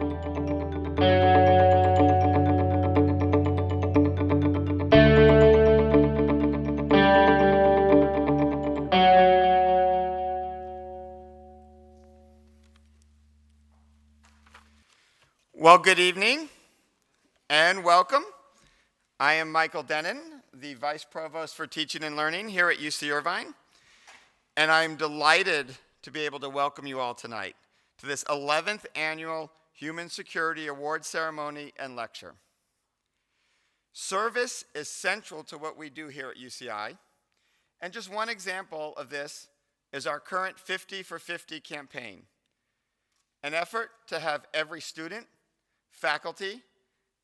Well, good evening and welcome. I am Michael Denon, the Vice Provost for Teaching and Learning here at UC Irvine, and I'm delighted to be able to welcome you all tonight to this 11th Annual Human Security Award Ceremony and Lecture. Service is central to what we do here at UCI, and just one example of this is our current 50 for 50 campaign, an effort to have every student, faculty,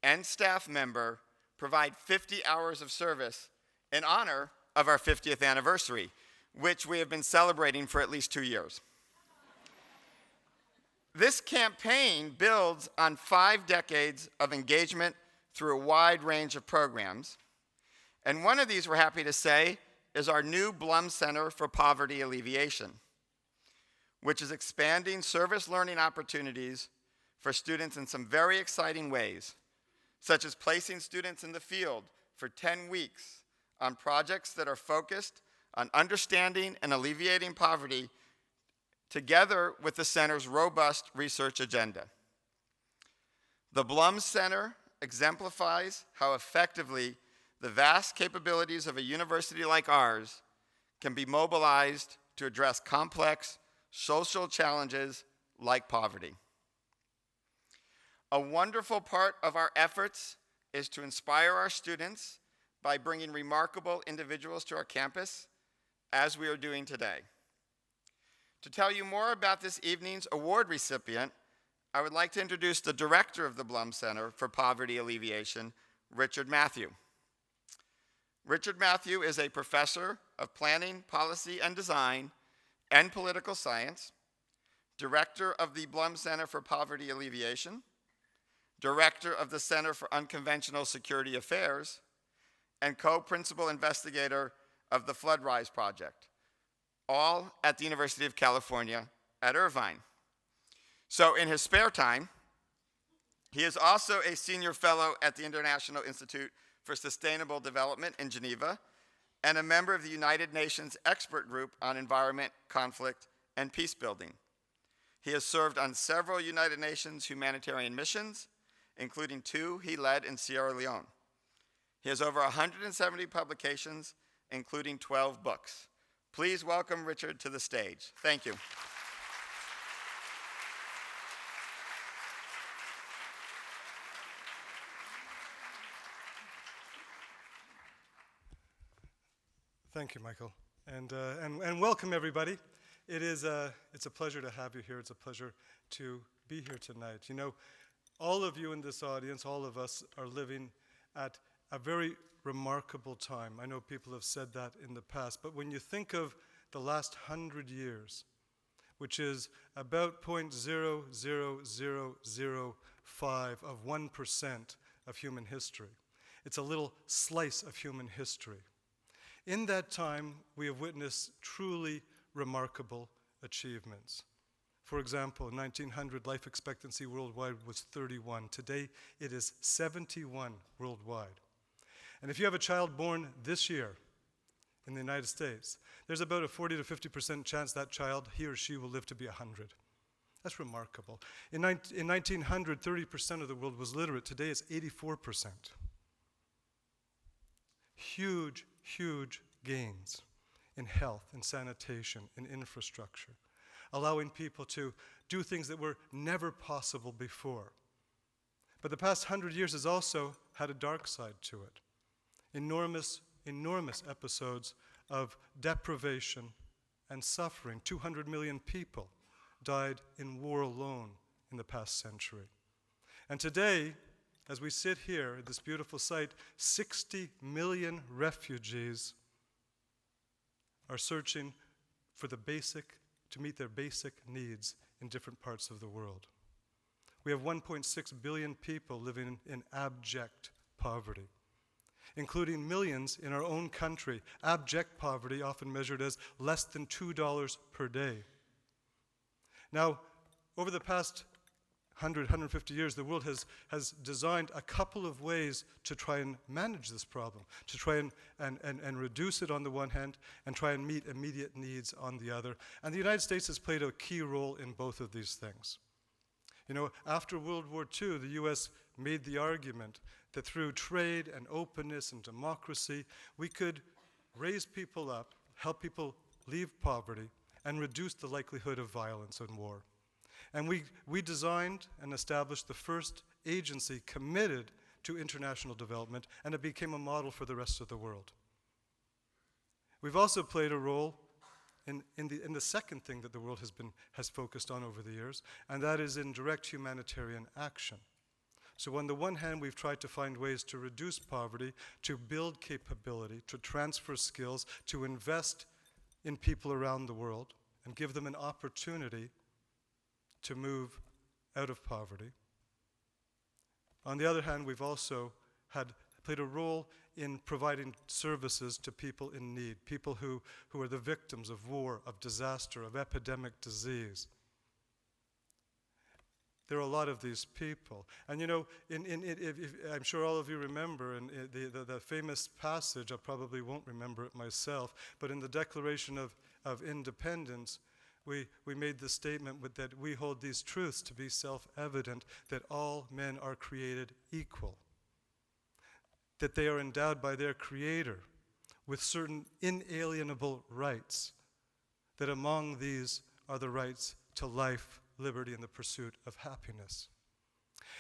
and staff member provide 50 hours of service in honor of our 50th anniversary, which we have been celebrating for at least 2 years. This campaign builds on 5 decades of engagement through a wide range of programs, and one of these, we're happy to say, is our new Blum Center for Poverty Alleviation, which is expanding service learning opportunities for students in some very exciting ways, such as placing students in the field for 10 weeks on projects that are focused on understanding and alleviating poverty together with the center's robust research agenda. The Blum Center exemplifies how effectively the vast capabilities of a university like ours can be mobilized to address complex social challenges like poverty. A wonderful part of our efforts is to inspire our students by bringing remarkable individuals to our campus, as we are doing today. To tell you more about this evening's award recipient, I would like to introduce the director of the Blum Center for Poverty Alleviation, Richard Matthew. Richard Matthew is a professor of planning, policy, and design and political science, director of the Blum Center for Poverty Alleviation, director of the Center for Unconventional Security Affairs, and co-principal investigator of the Flood Rise Project, all at the University of California at Irvine. So in his spare time, he is also a senior fellow at the International Institute for Sustainable Development in Geneva and a member of the United Nations Expert Group on Environment, Conflict, and Peace Building. He has served on several United Nations humanitarian missions, including 2 he led in Sierra Leone. He has over 170 publications, including 12 books. Please welcome Richard to the stage. Thank you. Thank you, Michael, and welcome everybody. It's a pleasure to have you here. It's a pleasure to be here tonight. You know, all of you in this audience, all of us, are living at a very remarkable time. I know people have said that in the past, but when you think of the last 100 years, which is about 0.00005 of 1% of human history, it's a little slice of human history. In that time, we have witnessed truly remarkable achievements. For example, in 1900, life expectancy worldwide was 31. Today, it is 71 worldwide. And if you have a child born this year in the United States, there's about a 40 to 50% chance that child, he or she, will live to be 100. That's remarkable. In 1900, 30% of the world was literate. Today, it's 84%. Huge, huge gains in health, in sanitation, in infrastructure, allowing people to do things that were never possible before. But the past 100 years has also had a dark side to it. Enormous episodes of deprivation and suffering. 200 million people died in war alone in the past century. And today, as we sit here at this beautiful site, 60 million refugees are searching for to meet their basic needs in different parts of the world. We have 1.6 billion people living in abject poverty, including millions in our own country. Abject poverty, often measured as less than $2 per day. Now, over the past 150 years, the world has designed a couple of ways to try and manage this problem, to try and reduce it on the one hand, and try and meet immediate needs on the other. And the United States has played a key role in both of these things. You know, after World War II, the US made the argument that through trade and openness and democracy, we could raise people up, help people leave poverty, and reduce the likelihood of violence and war. And we designed and established the first agency committed to international development, and it became a model for the rest of the world. We've also played a role in the second thing that the world has focused on over the years, and that is in direct humanitarian action. So on the one hand, we've tried to find ways to reduce poverty, to build capability, to transfer skills, to invest in people around the world, and give them an opportunity to move out of poverty. On the other hand, we've also played a role in providing services to people in need, people who are the victims of war, of disaster, of epidemic disease. There are a lot of these people. And you know, I'm sure all of you remember the famous passage, I probably won't remember it myself, but in the Declaration of Independence, we made the statement that we hold these truths to be self-evident, that all men are created equal, that they are endowed by their Creator with certain inalienable rights, that among these are the rights to life, liberty, and the pursuit of happiness.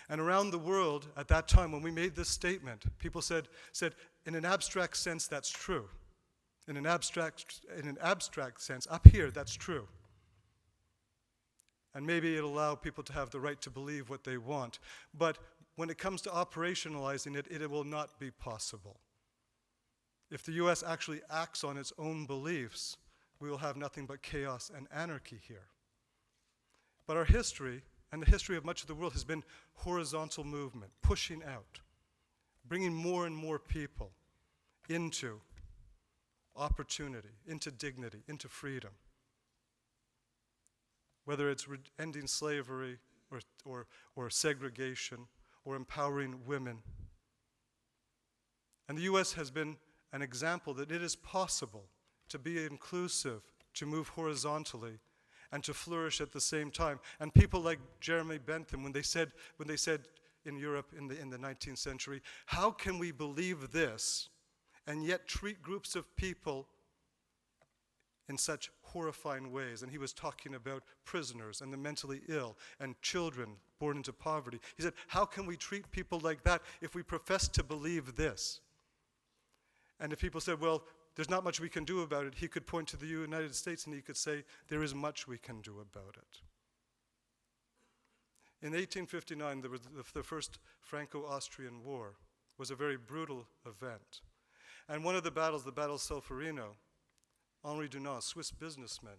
And around the world, at that time, when we made this statement, people said, in an abstract sense, that's true. In an abstract sense, up here, that's true. And maybe it'll allow people to have the right to believe what they want. But when it comes to operationalizing it, it will not be possible. If the US actually acts on its own beliefs, we will have nothing but chaos and anarchy here. But our history, and the history of much of the world, has been horizontal movement, pushing out, bringing more and more people into opportunity, into dignity, into freedom. Whether it's ending slavery or segregation or empowering women. And the US has been an example that it is possible to be inclusive, to move horizontally, and to flourish at the same time. And people like Jeremy Bentham, when they said in Europe in the 19th century, how can we believe this and yet treat groups of people in such horrifying ways? And he was talking about prisoners and the mentally ill and children born into poverty. He said, how can we treat people like that if we profess to believe this? And if people said, well, there's not much we can do about it, he could point to the United States and he could say, there is much we can do about it. In 1859, there was the first Franco-Austrian War. It was a very brutal event. And one of the battles, the Battle of Solferino, Henri Dunant, a Swiss businessman,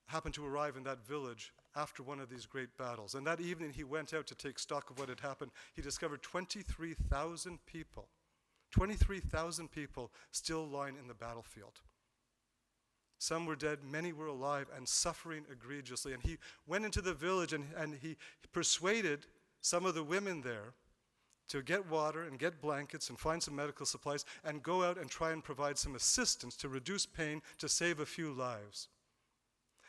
happened to arrive in that village after one of these great battles. And that evening he went out to take stock of what had happened. He discovered 23,000 people, 23,000 people still lying in the battlefield. Some were dead, many were alive and suffering egregiously. And he went into the village and he persuaded some of the women there to get water and get blankets and find some medical supplies and go out and try and provide some assistance to reduce pain, to save a few lives.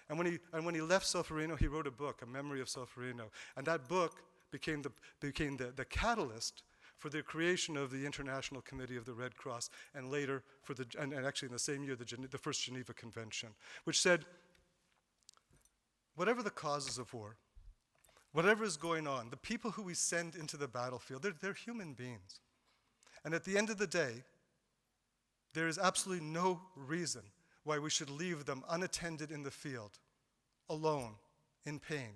And when he left Solferino, he wrote a book, A Memory of Solferino. And that book became the catalyst for the creation of the International Committee of the Red Cross, and later, and actually in the same year, the first Geneva Convention, which said, whatever the causes of war, whatever is going on, the people who we send into the battlefield, they're human beings. And at the end of the day, there is absolutely no reason why we should leave them unattended in the field, alone, in pain.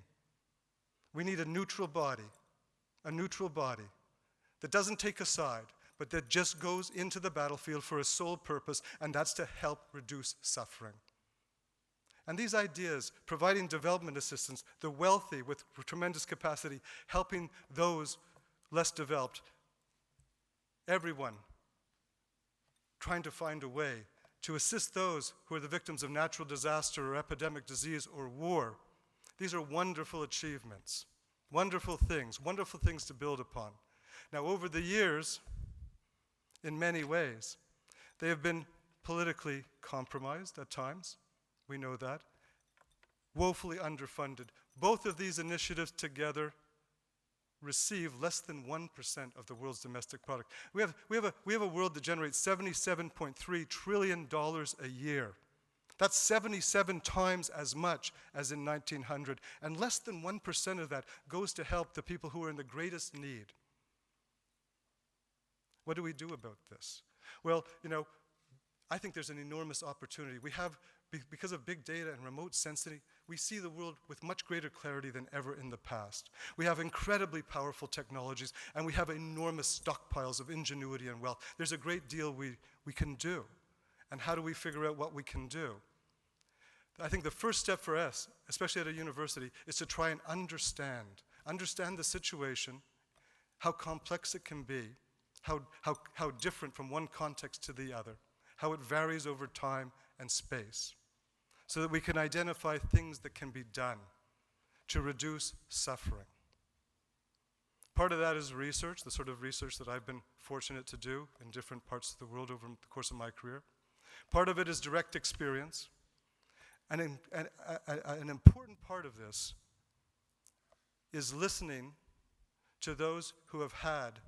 We need a neutral body that doesn't take a side, but that just goes into the battlefield for a sole purpose, and that's to help reduce suffering. And these ideas, providing development assistance, the wealthy with tremendous capacity, helping those less developed, everyone trying to find a way to assist those who are the victims of natural disaster or epidemic disease or war. These are wonderful achievements. wonderful things to build upon. Now, over the years, in many ways, they have been politically compromised at times. We know that. Woefully underfunded. Both of these initiatives together receive less than 1% of the world's domestic product. We have a world that generates $77.3 trillion a year. That's 77 times as much as in 1900, and less than 1% of that goes to help the people who are in the greatest need. What do we do about this? Well, I think there's an enormous opportunity. We have, because of big data and remote sensing, we see the world with much greater clarity than ever in the past. We have incredibly powerful technologies, and we have enormous stockpiles of ingenuity and wealth. There's a great deal we can do. And how do we figure out what we can do? I think the first step for us, especially at a university, is to try and understand the situation, how complex it can be, how different from one context to the other, how it varies over time and space, so that we can identify things that can be done to reduce suffering. Part of that is research, the sort of research that I've been fortunate to do in different parts of the world over the course of my career. Part of it is direct experience. And an important part of this is listening to those who have had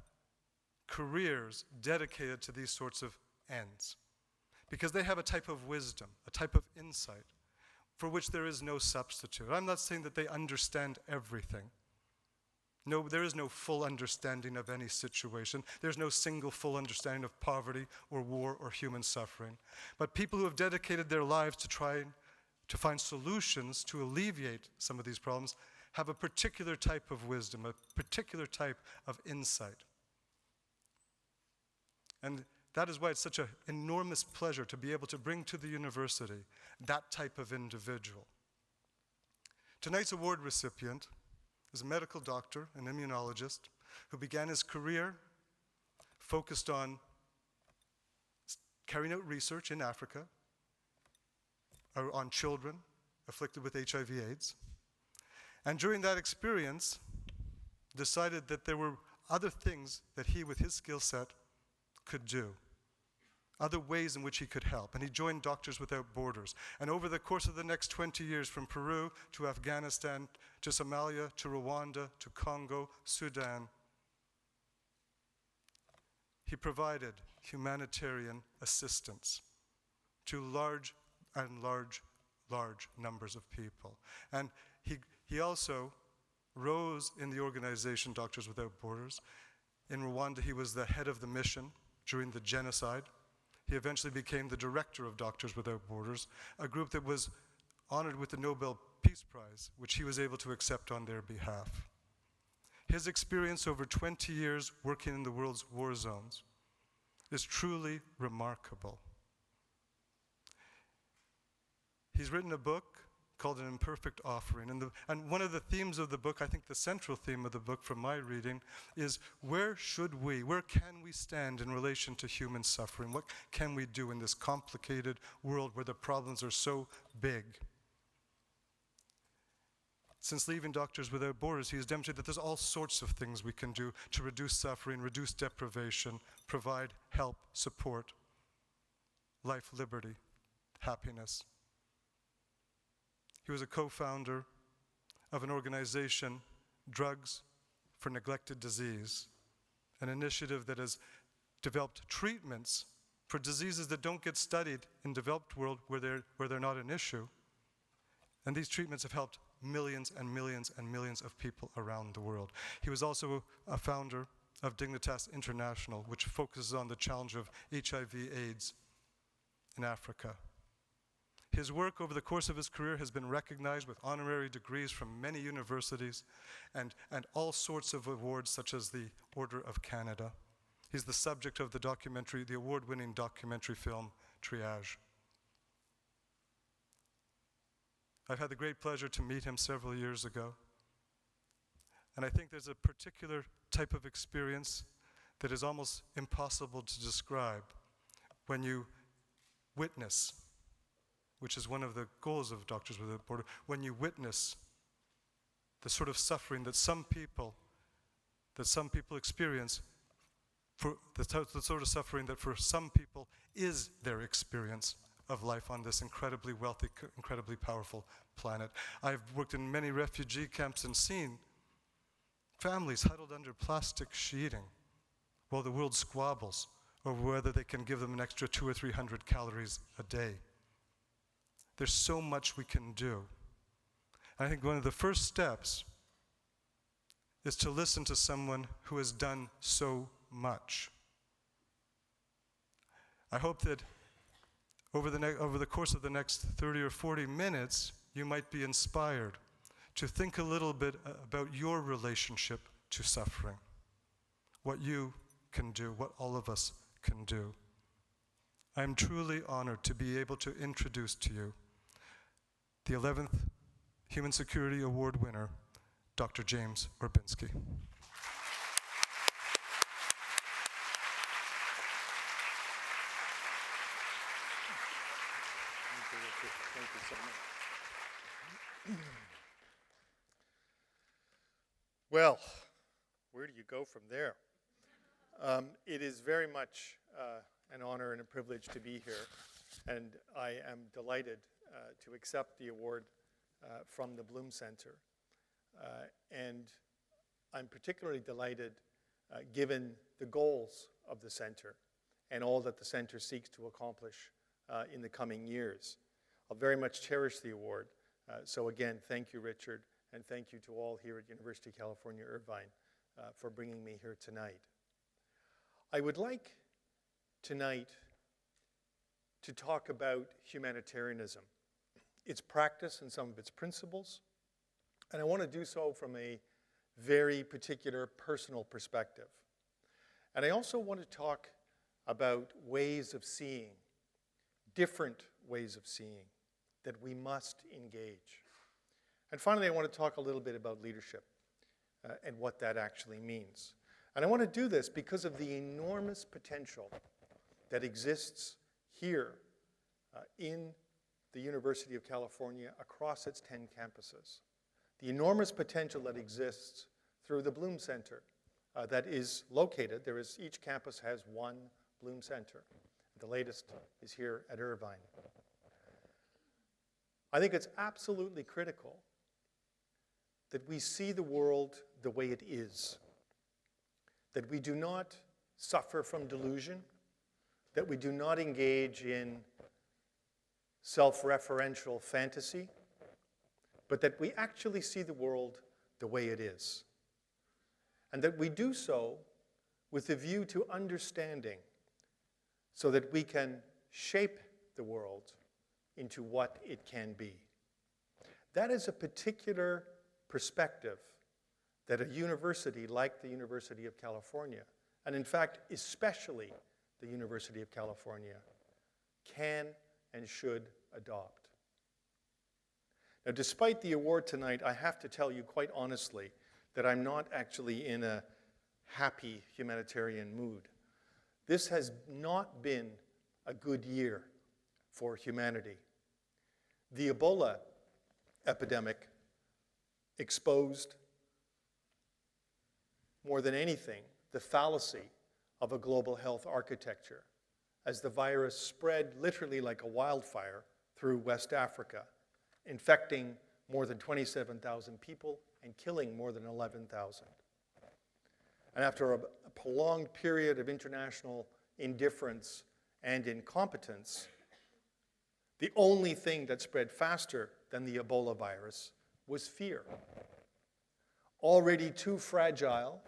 careers dedicated to these sorts of ends. Because they have a type of wisdom, a type of insight, for which there is no substitute. I'm not saying that they understand everything. No, there is no full understanding of any situation. There's no single full understanding of poverty or war or human suffering. But people who have dedicated their lives to trying to find solutions to alleviate some of these problems have a particular type of wisdom, a particular type of insight. And that is why it's such an enormous pleasure to be able to bring to the university that type of individual. Tonight's award recipient is a medical doctor, an immunologist, who began his career focused on carrying out research in Africa on children afflicted with HIV/AIDS. And during that experience, decided that there were other things that he, with his skill set, could do, other ways in which he could help. And he joined Doctors Without Borders. And over the course of the next 20 years, from Peru to Afghanistan to Somalia to Rwanda to Congo, Sudan, he provided humanitarian assistance to large numbers of people. And he also rose in the organization Doctors Without Borders. In Rwanda, he was the head of the mission during the genocide. He eventually became the director of Doctors Without Borders, a group that was honored with the Nobel Peace Prize, which he was able to accept on their behalf. His experience over 20 years working in the world's war zones is truly remarkable. He's written a book called An Imperfect Offering. And one of the themes of the book, I think the central theme of the book from my reading, is where can we stand in relation to human suffering? What can we do in this complicated world where the problems are so big? Since leaving Doctors Without Borders, he has demonstrated that there's all sorts of things we can do to reduce suffering, reduce deprivation, provide help, support, life, liberty, happiness. He was a co-founder of an organization, Drugs for Neglected Disease, an initiative that has developed treatments for diseases that don't get studied in developed world where they're not an issue. And these treatments have helped millions and millions and millions of people around the world. He was also a founder of Dignitas International, which focuses on the challenge of HIV/AIDS in Africa. His work over the course of his career has been recognized with honorary degrees from many universities and all sorts of awards, such as the Order of Canada. He's the subject of the award-winning documentary film, Triage. I've had the great pleasure to meet him several years ago. And I think there's a particular type of experience that is almost impossible to describe when you witness, which is one of the goals of Doctors Without Borders, when you witness the sort of suffering that some people experience, for the sort of suffering that for some people is their experience of life on this incredibly wealthy, incredibly powerful planet. I've worked in many refugee camps and seen families huddled under plastic sheeting while the world squabbles over whether they can give them an extra 200 or 300 calories a day. There's so much we can do. I think one of the first steps is to listen to someone who has done so much. I hope that over the course of the next 30 or 40 minutes, you might be inspired to think a little bit about your relationship to suffering, what you can do, what all of us can do. I am truly honored to be able to introduce to you the 11th Human Security Award winner, Dr. James Orbinski. Thank you so much. Well, where do you go from there? It is very much an honor and a privilege to be here, and I am delighted to accept the award from the Bloom Center. And I'm particularly delighted given the goals of the center and all that the center seeks to accomplish in the coming years. I'll very much cherish the award. So again, thank you, Richard, and thank you to all here at University of California, Irvine, for bringing me here tonight. I would like tonight to talk about humanitarianism, its practice and some of its principles, and I want to do so from a very particular personal perspective. And I also want to talk about ways of seeing, different ways of seeing, that we must engage. And finally, I want to talk a little bit about leadership and what that actually means. And I want to do this because of the enormous potential that exists here in the University of California across its 10 campuses. The enormous potential that exists through the Bloom Center that is located. Each campus has one Bloom Center. The latest is here at Irvine. I think it's absolutely critical that we see the world the way it is, that we do not suffer from delusion, that we do not engage in self-referential fantasy, but that we actually see the world the way it is, and that we do so with a view to understanding so that we can shape the world into what it can be. That is a particular perspective that a university like the University of California, and in fact, especially the University of California, can and should adopt. Now, despite the award tonight, I have to tell you quite honestly that I'm not actually in a happy humanitarian mood. This has not been a good year for humanity. The Ebola epidemic exposed more than anything the fallacy of a global health architecture as the virus spread literally like a wildfire through West Africa, infecting more than 27,000 people and killing more than 11,000. And after a prolonged period of international indifference and incompetence, the only thing that spread faster than the Ebola virus was fear. Already too fragile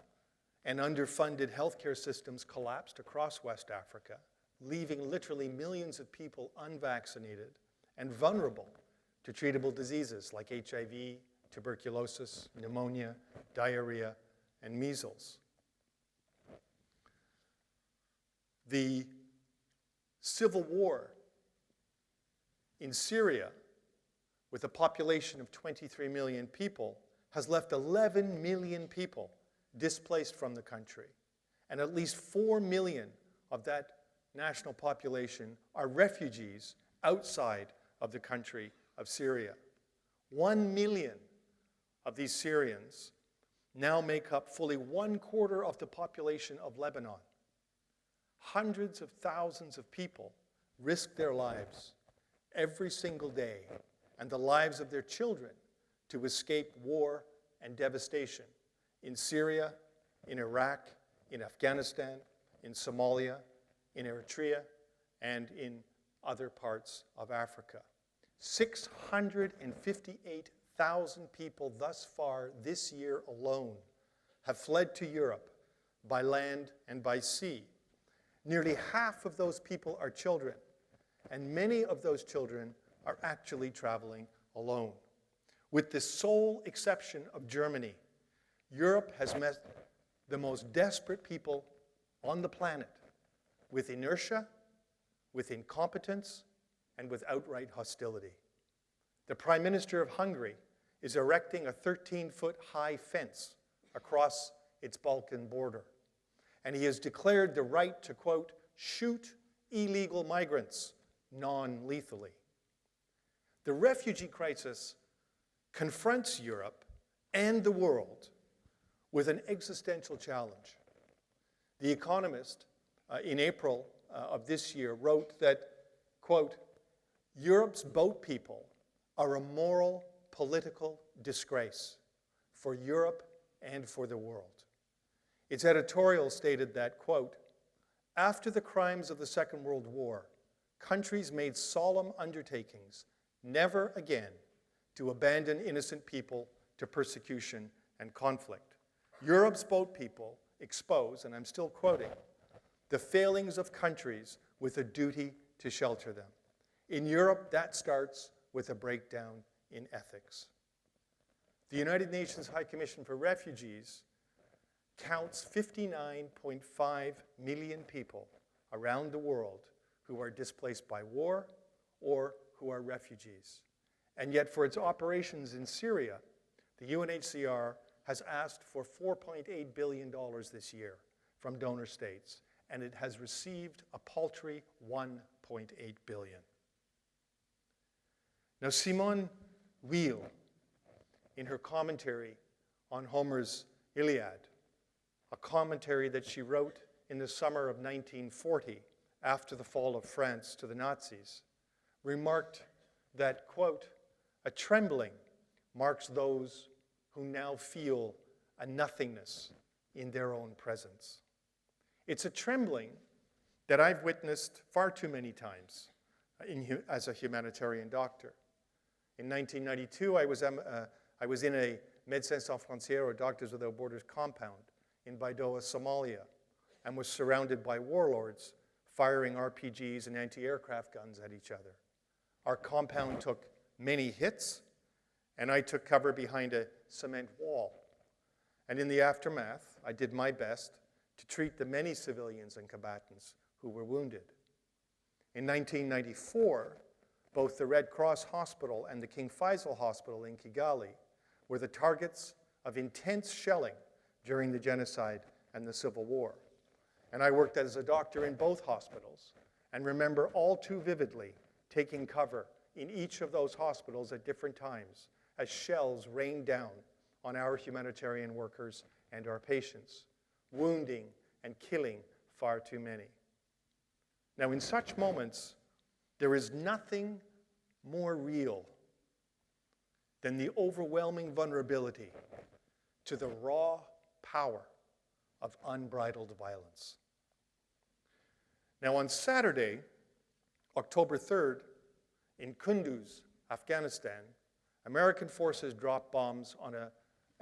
and underfunded healthcare systems collapsed across West Africa, leaving literally millions of people unvaccinated and vulnerable to treatable diseases like HIV, tuberculosis, pneumonia, diarrhea, and measles. The civil war in Syria, with a population of 23 million people, has left 11 million people displaced from the country. And at least 4 million of that national population are refugees outside of the country of Syria. 1 million of these Syrians now make up fully 1/4 of the population of Lebanon. Hundreds of thousands of people risk their lives every single day and the lives of their children to escape war and devastation in Syria, in Iraq, in Afghanistan, in Somalia, in Eritrea, and in other parts of Africa. 658,000 people thus far this year alone have fled to Europe by land and by sea. Nearly half of those people are children, and many of those children are actually traveling alone. With the sole exception of Germany, Europe has met the most desperate people on the planet with inertia, with incompetence, and with outright hostility. The Prime Minister of Hungary is erecting a 13-foot-high fence across its Balkan border, and he has declared the right to, quote, shoot illegal migrants non-lethally. The refugee crisis confronts Europe and the world with an existential challenge. The Economist, in April of this year, wrote that, quote, Europe's boat people are a moral, political disgrace for Europe and for the world. Its editorial stated that, quote, after the crimes of the Second World War, countries made solemn undertakings never again to abandon innocent people to persecution and conflict. Europe's boat people expose, and I'm still quoting, the failings of countries with a duty to shelter them. In Europe, that starts with a breakdown in ethics. The United Nations High Commission for Refugees counts 59.5 million people around the world who are displaced by war or who are refugees. And yet for its operations in Syria, the UNHCR has asked for $4.8 billion this year from donor states, and it has received a paltry $1.8 billion. Now, Simone Weil, in her commentary on Homer's Iliad, a commentary that she wrote in the summer of 1940 after the fall of France to the Nazis, remarked that, quote, a trembling marks those who now feel a nothingness in their own presence. It's a trembling that I've witnessed far too many times as a humanitarian doctor. In 1992, I was in a Médecins Sans Frontières, or Doctors Without Borders compound in Baidoa, Somalia, and was surrounded by warlords firing RPGs and anti-aircraft guns at each other. Our compound took many hits, and I took cover behind a cement wall. And in the aftermath, I did my best to treat the many civilians and combatants who were wounded. In 1994, both the Red Cross Hospital and the King Faisal Hospital in Kigali were the targets of intense shelling during the genocide and the Civil War. And I worked as a doctor in both hospitals and remember all too vividly taking cover in each of those hospitals at different times as shells rained down on our humanitarian workers and our patients, wounding and killing far too many. Now, in such moments, there is nothing more real than the overwhelming vulnerability to the raw power of unbridled violence. Now, on Saturday, October 3rd, in Kunduz, Afghanistan, American forces dropped bombs on a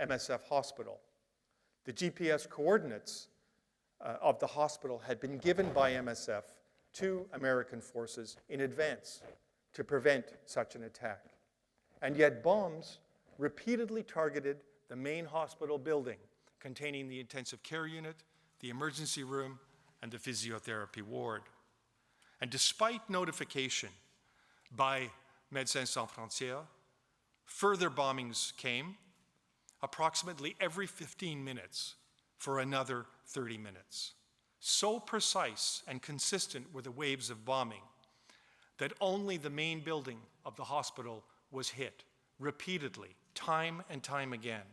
MSF hospital. The GPS coordinates of the hospital had been given by MSF to American forces in advance to prevent such an attack. And yet bombs repeatedly targeted the main hospital building containing the intensive care unit, the emergency room, and the physiotherapy ward. And despite notification by Médecins Sans Frontières, further bombings came approximately every 15 minutes for another 30 minutes. So precise and consistent were the waves of bombing that only the main building of the hospital was hit repeatedly time and time again,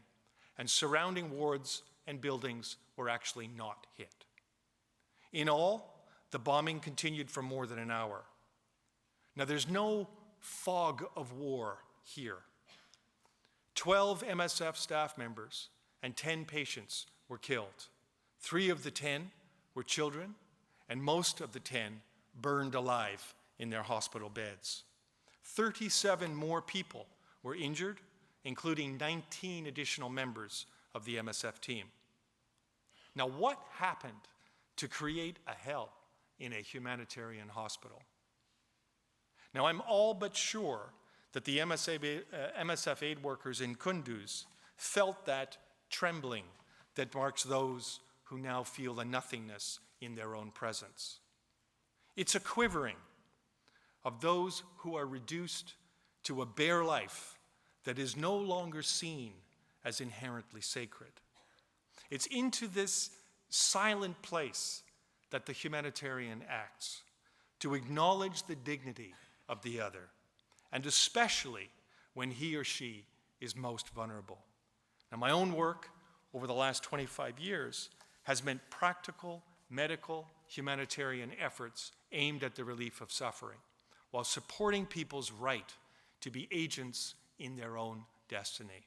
and surrounding wards and buildings were actually not hit. In all, the bombing continued for more than an hour. Now, there's no fog of war here. 12 MSF staff members and 10 patients were killed. 3 of the 10 were children, and most of the 10 burned alive in their hospital beds. 37 more people were injured, including 19 additional members of the MSF team. Now, what happened to create a hell in a humanitarian hospital? Now, I'm all but sure that the MSF aid workers in Kunduz felt that trembling that marks those who now feel a nothingness in their own presence. It's a quivering of those who are reduced to a bare life that is no longer seen as inherently sacred. It's into this silent place that the humanitarian acts, to acknowledge the dignity of the other, and especially when he or she is most vulnerable. Now, my own work over the last 25 years has meant practical, medical, humanitarian efforts aimed at the relief of suffering, while supporting people's right to be agents in their own destiny.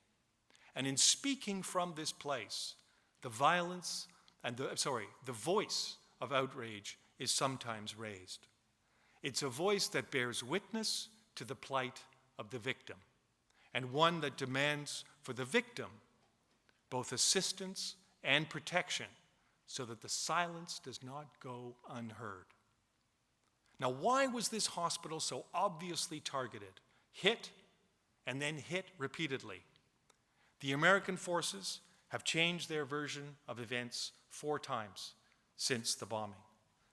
And in speaking from this place, the voice of outrage is sometimes raised. It's a voice that bears witness to the plight of the victim, and one that demands for the victim both assistance and protection so that the silence does not go unheard. Now, why was this hospital so obviously targeted, hit, and then hit repeatedly? The American forces have changed their version of events 4 times since the bombing.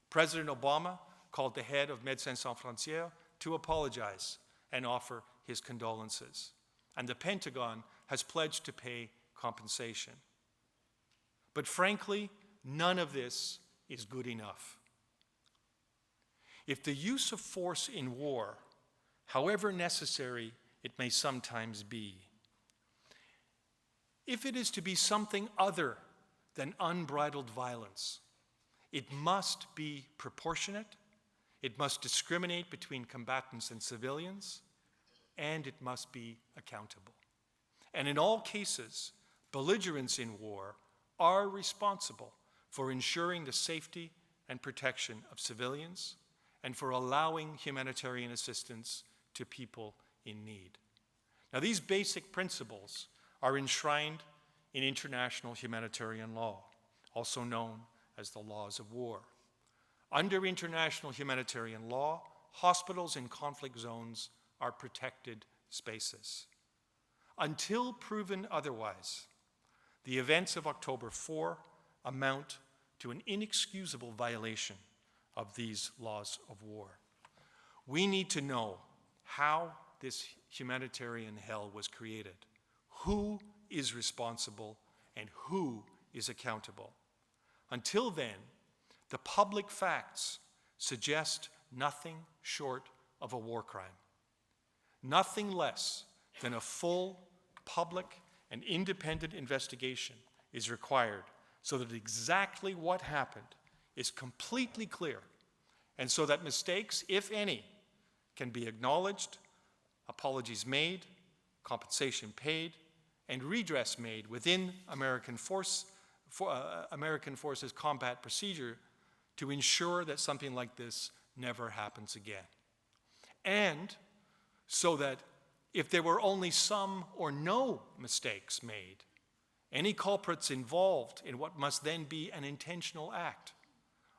President Obama called the head of Médecins Sans Frontières to apologize and offer his condolences. And the Pentagon has pledged to pay compensation. But frankly, none of this is good enough. If the use of force in war, however necessary it may sometimes be, if it is to be something other than unbridled violence, it must be proportionate, it must discriminate between combatants and civilians, and it must be accountable. And in all cases, belligerents in war are responsible for ensuring the safety and protection of civilians and for allowing humanitarian assistance to people in need. Now, these basic principles are enshrined in international humanitarian law, also known as the laws of war. Under international humanitarian law, hospitals in conflict zones are protected spaces. Until proven otherwise, the events of October 4 amount to an inexcusable violation of these laws of war. We need to know how this humanitarian hell was created, who is responsible, and who is accountable. Until then, the public facts suggest nothing short of a war crime. Nothing less than a full, public, and independent investigation is required so that exactly what happened is completely clear, and so that mistakes, if any, can be acknowledged, apologies made, compensation paid, and redress made within American Forces combat procedure to ensure that something like this never happens again. And so that if there were only some or no mistakes made, any culprits involved in what must then be an intentional act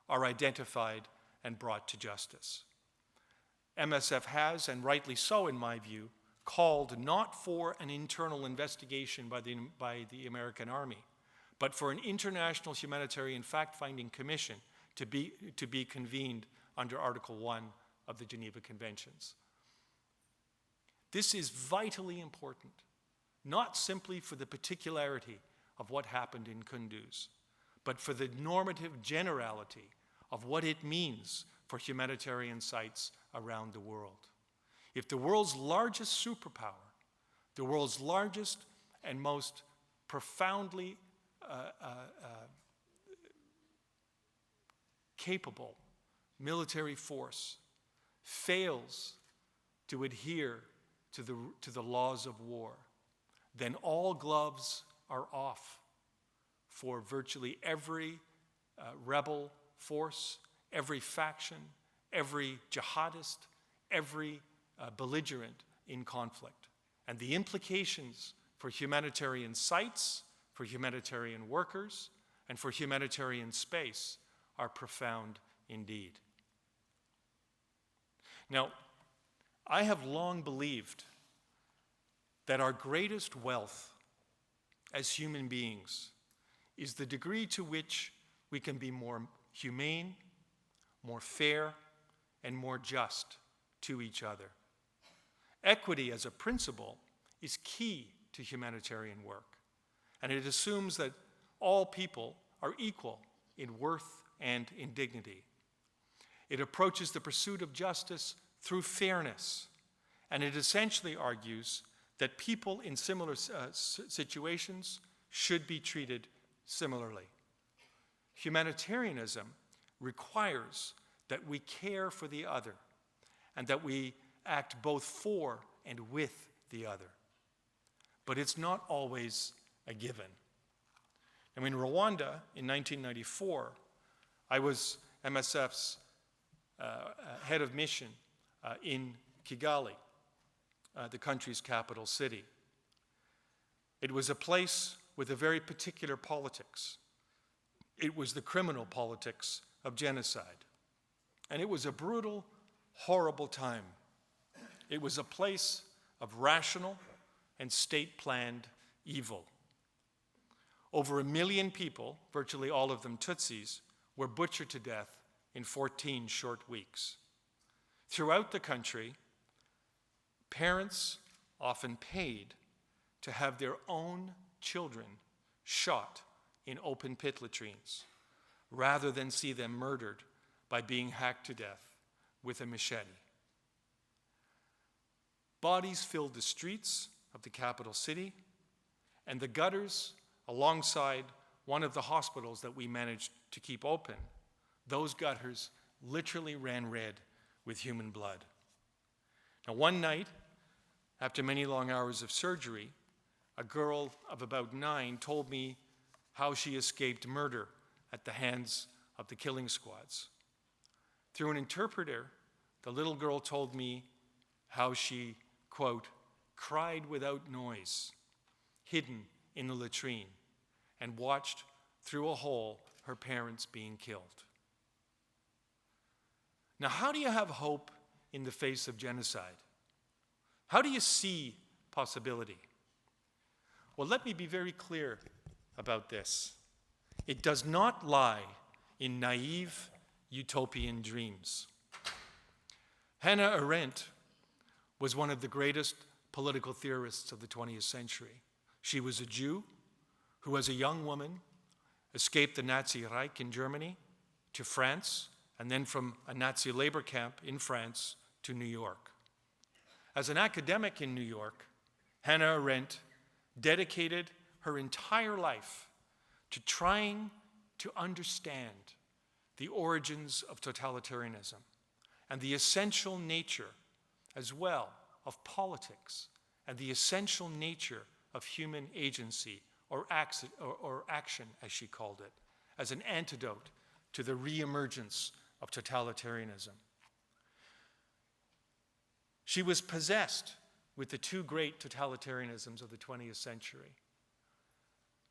are identified and brought to justice. MSF has, and rightly so in my view, called not for an internal investigation by the American Army, but for an international humanitarian fact-finding commission to be convened under Article 1 of the Geneva Conventions. This is vitally important, not simply for the particularity of what happened in Kunduz, but for the normative generality of what it means for humanitarian sites around the world. If the world's largest superpower the world's largest and most profoundly capable military force fails to adhere to the laws of war, then all gloves are off for virtually every rebel force, every faction, every jihadist, every belligerent in conflict. And the implications for humanitarian sites, for humanitarian workers, and for humanitarian space are profound indeed. Now, I have long believed that our greatest wealth as human beings is the degree to which we can be more humane, more fair, and more just to each other. Equity as a principle is key to humanitarian work, and it assumes that all people are equal in worth and in dignity. It approaches the pursuit of justice through fairness, and it essentially argues that people in similar situations should be treated similarly. Humanitarianism requires that we care for the other and that we act both for and with the other. But it's not always a given. Now, in Rwanda in 1994, I was MSF's head of mission in Kigali, the country's capital city. It was a place with a very particular politics. It was the criminal politics of genocide. And it was a brutal, horrible time. It was a place of rational and state-planned evil. Over 1 million people, virtually all of them Tutsis, were butchered to death in 14 short weeks. Throughout the country, parents often paid to have their own children shot in open pit latrines, rather than see them murdered by being hacked to death with a machete. Bodies filled the streets of the capital city, and the gutters alongside one of the hospitals that we managed to keep open, those gutters literally ran red with human blood. Now, one night, after many long hours of surgery, a girl of about 9 told me how she escaped murder at the hands of the killing squads. Through an interpreter, the little girl told me how she, quote, cried without noise, hidden in the latrine, and watched through a hole her parents being killed. Now, how do you have hope in the face of genocide? How do you see possibility? Well, let me be very clear about this. It does not lie in naive utopian dreams. Hannah Arendt was one of the greatest political theorists of the 20th century. She was a Jew who, as a young woman, escaped the Nazi Reich in Germany to France, and then from a Nazi labor camp in France to New York. As an academic in New York, Hannah Arendt dedicated her entire life to trying to understand the origins of totalitarianism and the essential nature as well of politics and the essential nature of human agency or action, as she called it, as an antidote to the reemergence of totalitarianism. She was possessed with the two great totalitarianisms of the 20th century,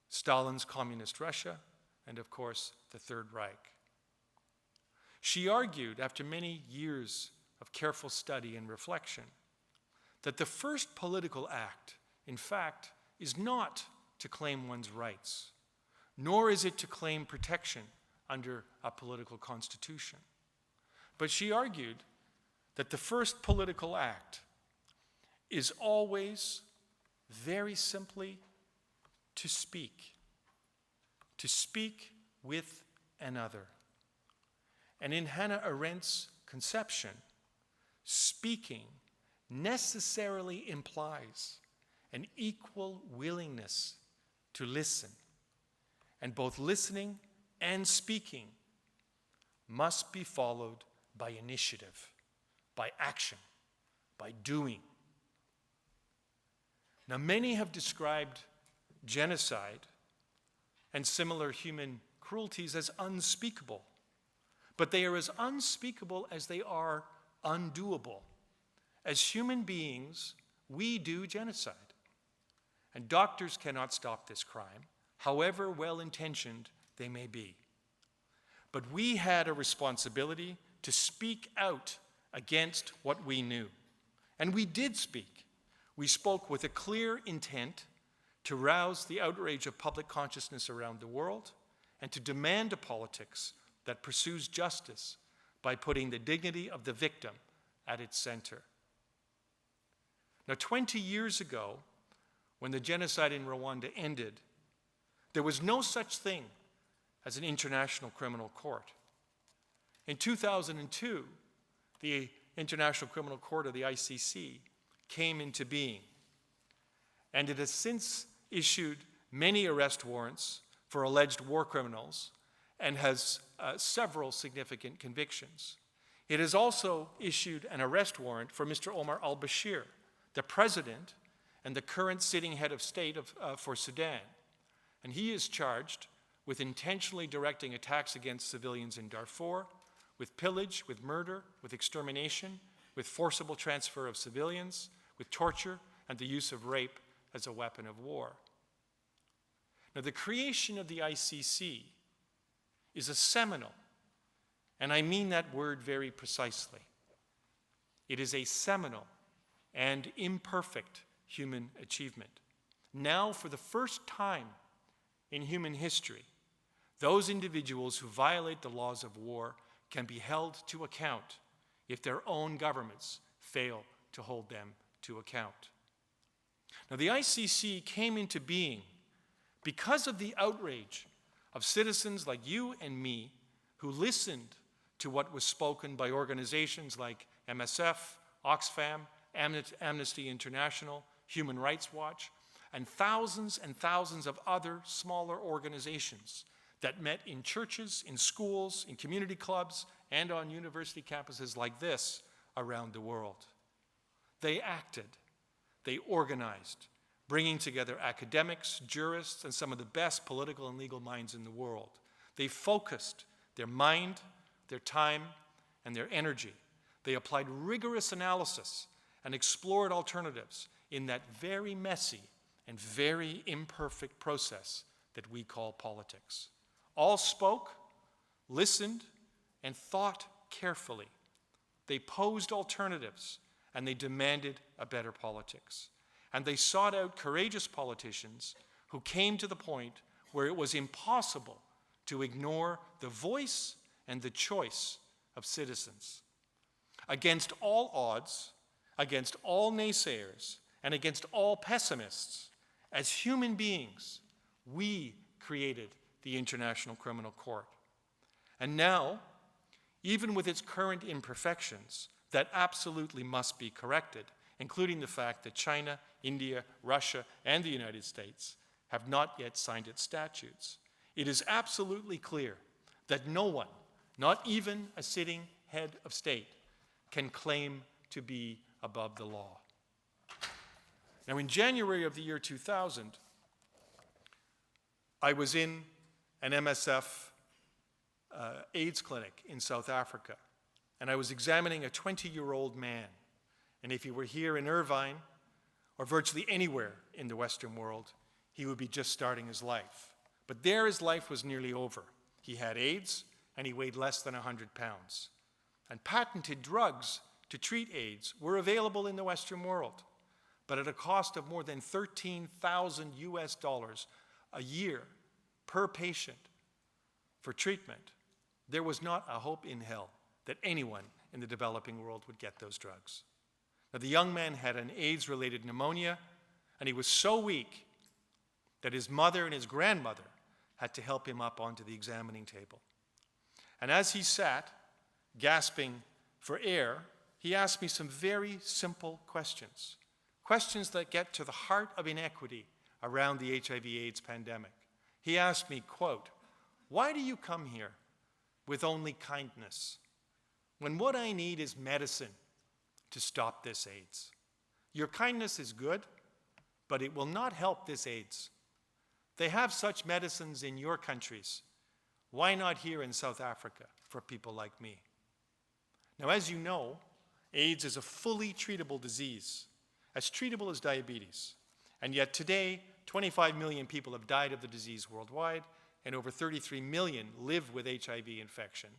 Stalin's communist Russia and, of course, the Third Reich. She argued, after many years of careful study and reflection, that the first political act, in fact, is not to claim one's rights, nor is it to claim protection under a political constitution. But she argued that the first political act is always, very simply, to speak with another. And in Hannah Arendt's conception, speaking necessarily implies an equal willingness to listen. And both listening and speaking must be followed by initiative, by action, by doing. Now, many have described genocide and similar human cruelties as unspeakable, but they are as unspeakable as they are undoable. As human beings, we do genocide, and doctors cannot stop this crime, however well-intentioned they may be. But we had a responsibility to speak out against what we knew, and we did speak. We spoke with a clear intent to rouse the outrage of public consciousness around the world and to demand a politics that pursues justice by putting the dignity of the victim at its center. Now, 20 years ago, when the genocide in Rwanda ended, there was no such thing as an international criminal court. In 2002, the International Criminal Court, or the ICC, came into being, and it has since issued many arrest warrants for alleged war criminals and has several significant convictions. It has also issued an arrest warrant for Mr. Omar al-Bashir, the president and the current sitting head of state for Sudan. And he is charged with intentionally directing attacks against civilians in Darfur, with pillage, with murder, with extermination, with forcible transfer of civilians, with torture, and the use of rape as a weapon of war. Now, the creation of the ICC is a seminal, and I mean that word very precisely. It is a seminal and imperfect human achievement. Now, for the first time in human history, those individuals who violate the laws of war can be held to account if their own governments fail to hold them to account. Now, the ICC came into being because of the outrage of citizens like you and me who listened to what was spoken by organizations like MSF, Oxfam, Amnesty International, Human Rights Watch, and thousands of other smaller organizations that met in churches, in schools, in community clubs, and on university campuses like this around the world. They acted, they organized, bringing together academics, jurists, and some of the best political and legal minds in the world. They focused their mind, their time, and their energy. They applied rigorous analysis and explored alternatives in that very messy and very imperfect process that we call politics. All spoke, listened, and thought carefully. They posed alternatives, and they demanded a better politics. And they sought out courageous politicians who came to the point where it was impossible to ignore the voice and the choice of citizens. Against all odds, against all naysayers, and against all pessimists, as human beings, we created the International Criminal Court. And now, even with its current imperfections, that absolutely must be corrected, including the fact that China, India, Russia, and the United States have not yet signed its statutes. It is absolutely clear that no one, not even a sitting head of state, can claim to be above the law. Now, in January of the year 2000, I was in an MSF AIDS clinic in South Africa, and I was examining a 20-year-old man. And if he were here in Irvine, or virtually anywhere in the Western world, he would be just starting his life. But there his life was nearly over. He had AIDS, and he weighed less than 100 pounds. And patented drugs to treat AIDS were available in the Western world, but at a cost of more than $13,000 a year per patient for treatment. There was not a hope in hell that anyone in the developing world would get those drugs. Now, the young man had an AIDS-related pneumonia, and he was so weak that his mother and his grandmother had to help him up onto the examining table. And as he sat, gasping for air, he asked me some very simple questions. questions that get to the heart of inequity around the HIV/AIDS pandemic. He asked me, quote, "Why do you come here with only kindness when what I need is medicine to stop this AIDS? Your kindness is good, but it will not help this AIDS. They have such medicines in your countries. Why not here in South Africa for people like me?" Now, as you know, AIDS is a fully treatable disease, as treatable as diabetes. And yet today, 25 million people have died of the disease worldwide, and over 33 million live with HIV infection.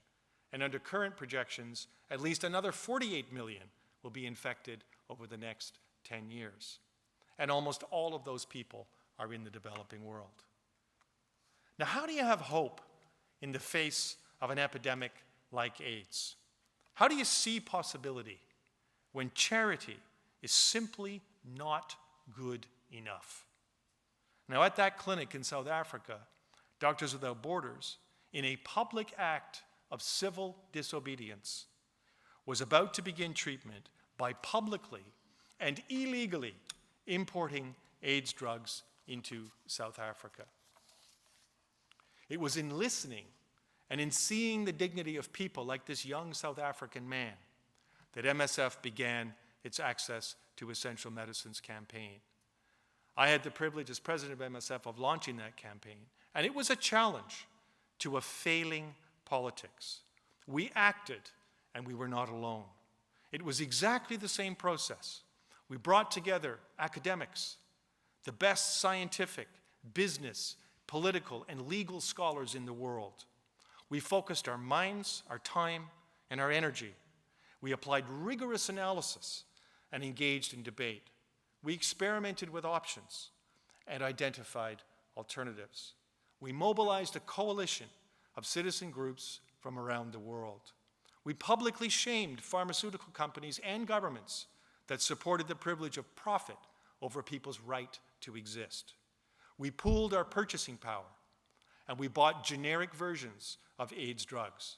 And under current projections, at least another 48 million will be infected over the next 10 years. And almost all of those people are in the developing world. Now, how do you have hope in the face of an epidemic like AIDS? How do you see possibility when charity is simply not good enough? Now, at that clinic in South Africa, Doctors Without Borders, in a public act of civil disobedience, was about to begin treatment by publicly and illegally importing AIDS drugs into South Africa. It was in listening and in seeing the dignity of people like this young South African man that MSF began its Access to Essential Medicines campaign. I had the privilege as president of MSF of launching that campaign, and it was a challenge to a failing politics. We acted, and we were not alone. It was exactly the same process. We brought together academics, the best scientific, business, political, and legal scholars in the world. We focused our minds, our time, and our energy. We applied rigorous analysis and engaged in debate. We experimented with options and identified alternatives. We mobilized a coalition of citizen groups from around the world. We publicly shamed pharmaceutical companies and governments that supported the privilege of profit over people's right to exist. We pooled our purchasing power, and we bought generic versions of AIDS drugs.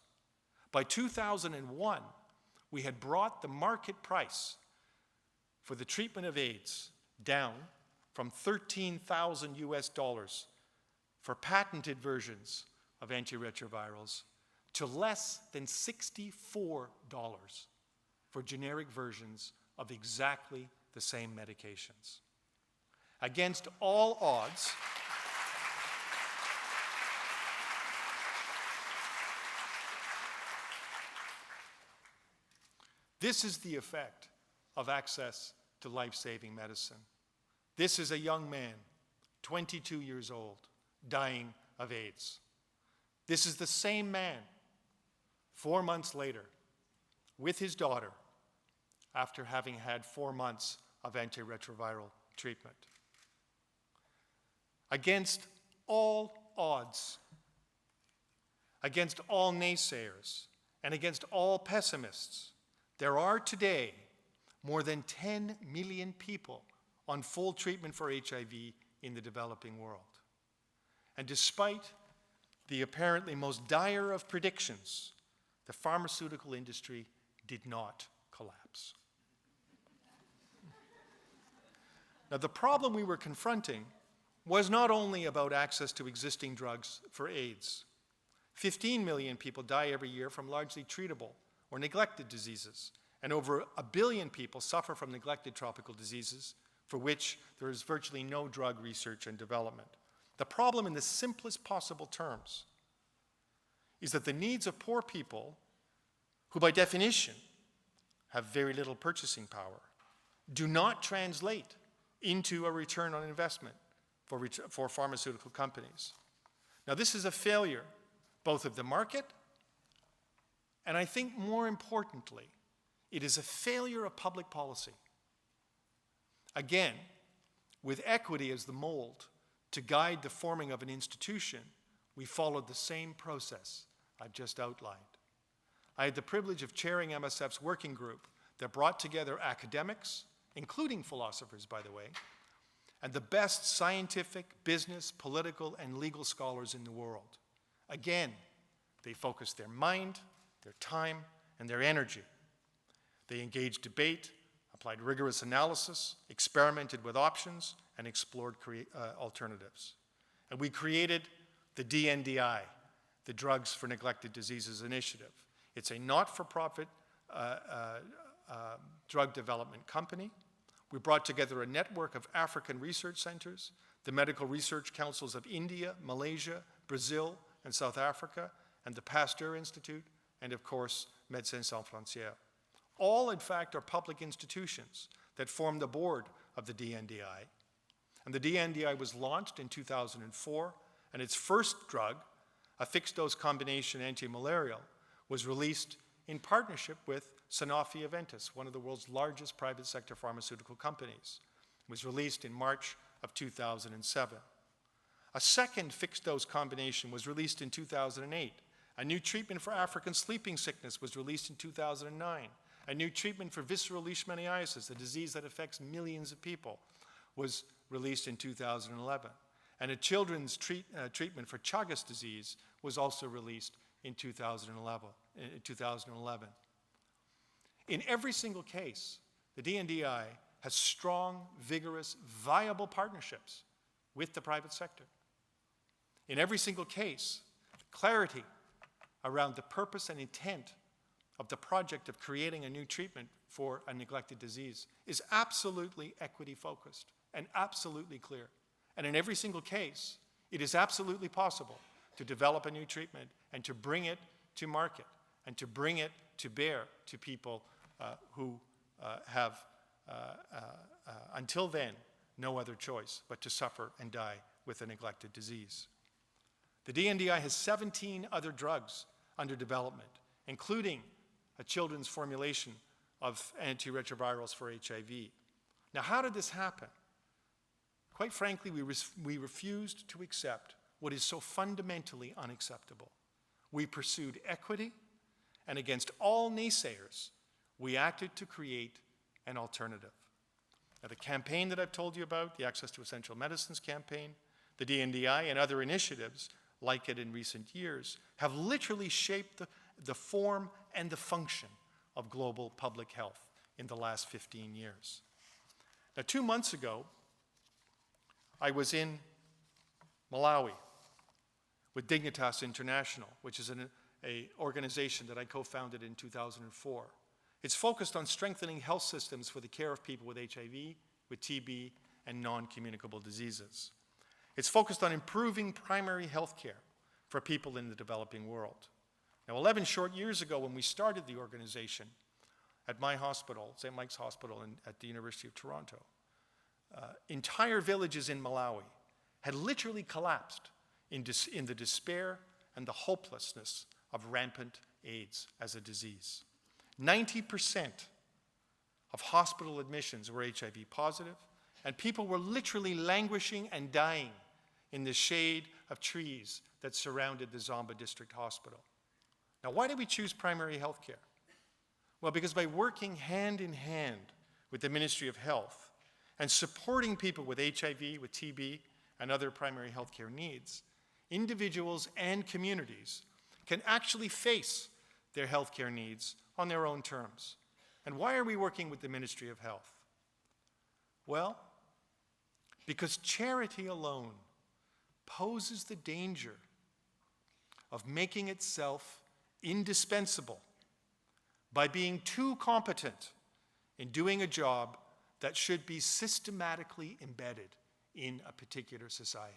By 2001, we had brought the market price for the treatment of AIDS down from $13,000 US for patented versions of antiretrovirals to less than $64 for generic versions of exactly the same medications. Against all odds, this is the effect of access to life-saving medicine. This is a young man, 22 years old, dying of AIDS. This is the same man, 4 months later, with his daughter, after having had 4 months of antiretroviral treatment. Against all odds, against all naysayers, and against all pessimists, there are today more than 10 million people on full treatment for HIV in the developing world. And despite the apparently most dire of predictions, the pharmaceutical industry did not collapse. Now, the problem we were confronting was not only about access to existing drugs for AIDS. 15 million people die every year from largely treatable or neglected diseases, and over 1 billion people suffer from neglected tropical diseases for which there is virtually no drug research and development. The problem, in the simplest possible terms, is that the needs of poor people, who by definition have very little purchasing power, do not translate into a return on investment for pharmaceutical companies. Now, this is a failure both of the market, and I think more importantly, it is a failure of public policy. Again, with equity as the mold to guide the forming of an institution, we followed the same process I've just outlined. I had the privilege of chairing MSF's working group that brought together academics, including philosophers, by the way, and the best scientific, business, political, and legal scholars in the world. Again, they focused their mind, their time, and their energy. They engaged debate applied rigorous analysis, experimented with options, and explored alternatives. And we created the DNDI, the Drugs for Neglected Diseases Initiative. It's a not-for-profit drug development company. We brought together a network of African research centers, the medical research councils of India, Malaysia, Brazil, and South Africa, and the Pasteur Institute, and of course, Médecins Sans Frontières. All, in fact, are public institutions that form the board of the DNDI. And the DNDI was launched in 2004, and its first drug, a fixed-dose combination anti-malarial, was released in partnership with Sanofi-Aventis, one of the world's largest private sector pharmaceutical companies. It was released in March of 2007. A second fixed-dose combination was released in 2008. A new treatment for African sleeping sickness was released in 2009. A new treatment for visceral leishmaniasis, a disease that affects millions of people, was released in 2011. And a children's treatment for Chagas disease was also released in 2011. In every single case, the DNDI has strong, vigorous, viable partnerships with the private sector. In every single case, clarity around the purpose and intent of the project of creating a new treatment for a neglected disease is absolutely equity-focused and absolutely clear. And in every single case, it is absolutely possible to develop a new treatment and to bring it to market and to bring it to bear to people who have, until then, no other choice but to suffer and die with a neglected disease. The DNDI has 17 other drugs under development, including a children's formulation of antiretrovirals for HIV. Now, how did this happen? Quite frankly, we refused to accept what is so fundamentally unacceptable. We pursued equity, and against all naysayers, we acted to create an alternative. Now, the campaign that I've told you about, the Access to Essential Medicines campaign, the DNDI, and other initiatives like it in recent years, have literally shaped the form and the function of global public health in the last 15 years. Now, 2 months ago, I was in Malawi with Dignitas International, which is an organization that I co-founded in 2004. It's focused on strengthening health systems for the care of people with HIV, with TB, and non-communicable diseases. It's focused on improving primary health care for people in the developing world. Now, 11 short years ago, when we started the organization at my hospital, St. Mike's Hospital at the University of Toronto, entire villages in Malawi had literally collapsed in the despair and the hopelessness of rampant AIDS as a disease. 90% of hospital admissions were HIV positive, and people were literally languishing and dying in the shade of trees that surrounded the Zomba District Hospital. Now, why did we choose primary health care? Well, because by working hand in hand with the Ministry of Health and supporting people with HIV, with TB, and other primary health care needs, individuals and communities can actually face their health care needs on their own terms. And why are we working with the Ministry of Health? Well, because charity alone poses the danger of making itself indispensable by being too competent in doing a job that should be systematically embedded in a particular society.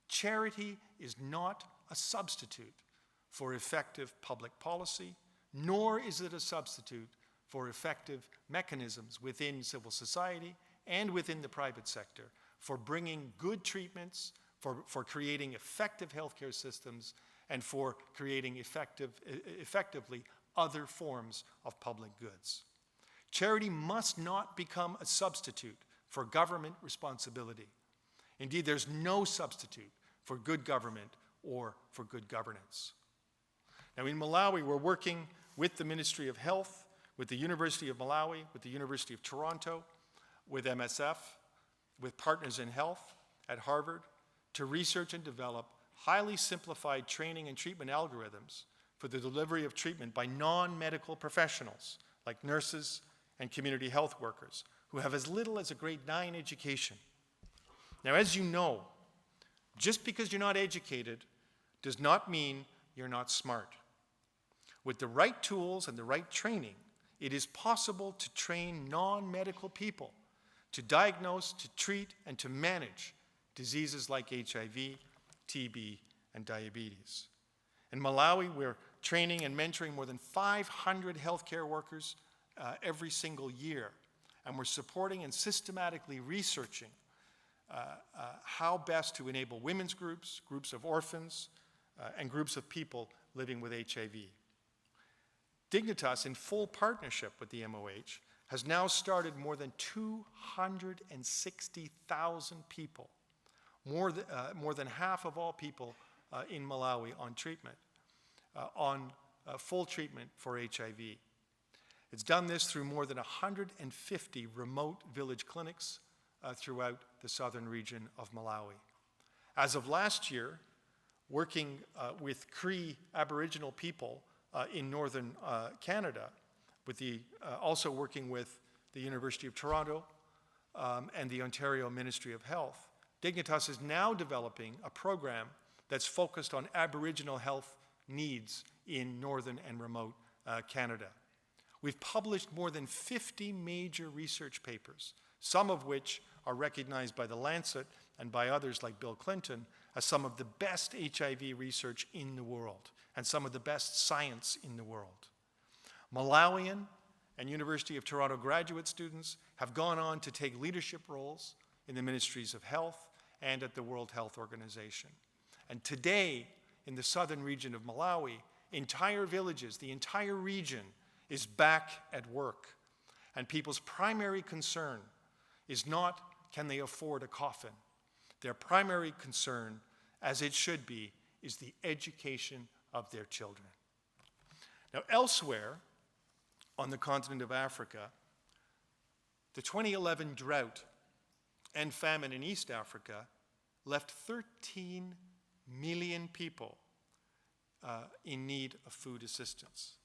Charity is not a substitute for effective public policy, nor is it a substitute for effective mechanisms within civil society and within the private sector for bringing good treatments, for creating effective healthcare systems, and for creating effectively other forms of public goods. Charity must not become a substitute for government responsibility. Indeed, there's no substitute for good government or for good governance. Now, in Malawi, we're working with the Ministry of Health, with the University of Malawi, with the University of Toronto, with MSF, with Partners in Health at Harvard, to research and develop highly simplified training and treatment algorithms for the delivery of treatment by non-medical professionals like nurses and community health workers who have as little as a grade 9 education. Now, as you know, just because you're not educated does not mean you're not smart. With the right tools and the right training, it is possible to train non-medical people to diagnose, to treat, and to manage diseases like HIV, TB, and diabetes. In Malawi, we're training and mentoring more than 500 healthcare workers every single year, and we're supporting and systematically researching how best to enable women's groups, groups of orphans, and groups of people living with HIV. Dignitas, in full partnership with the MOH, has now started more than 260,000 people, more than half of all people in Malawi on treatment, on full treatment for HIV. It's done this through more than 150 remote village clinics throughout the southern region of Malawi. As of last year, working with Cree Aboriginal people in northern Canada, also working with the University of Toronto and the Ontario Ministry of Health, Dignitas is now developing a program that's focused on Aboriginal health needs in northern and remote Canada. We've published more than 50 major research papers, some of which are recognized by The Lancet and by others like Bill Clinton as some of the best HIV research in the world and some of the best science in the world. Malawian and University of Toronto graduate students have gone on to take leadership roles in the ministries of health and at the World Health Organization. And today, in the southern region of Malawi, entire villages, the entire region is back at work. And people's primary concern is not, can they afford a coffin? Their primary concern, as it should be, is the education of their children. Now, elsewhere on the continent of Africa, the 2011 drought and famine in East Africa left 13 million people in need of food assistance.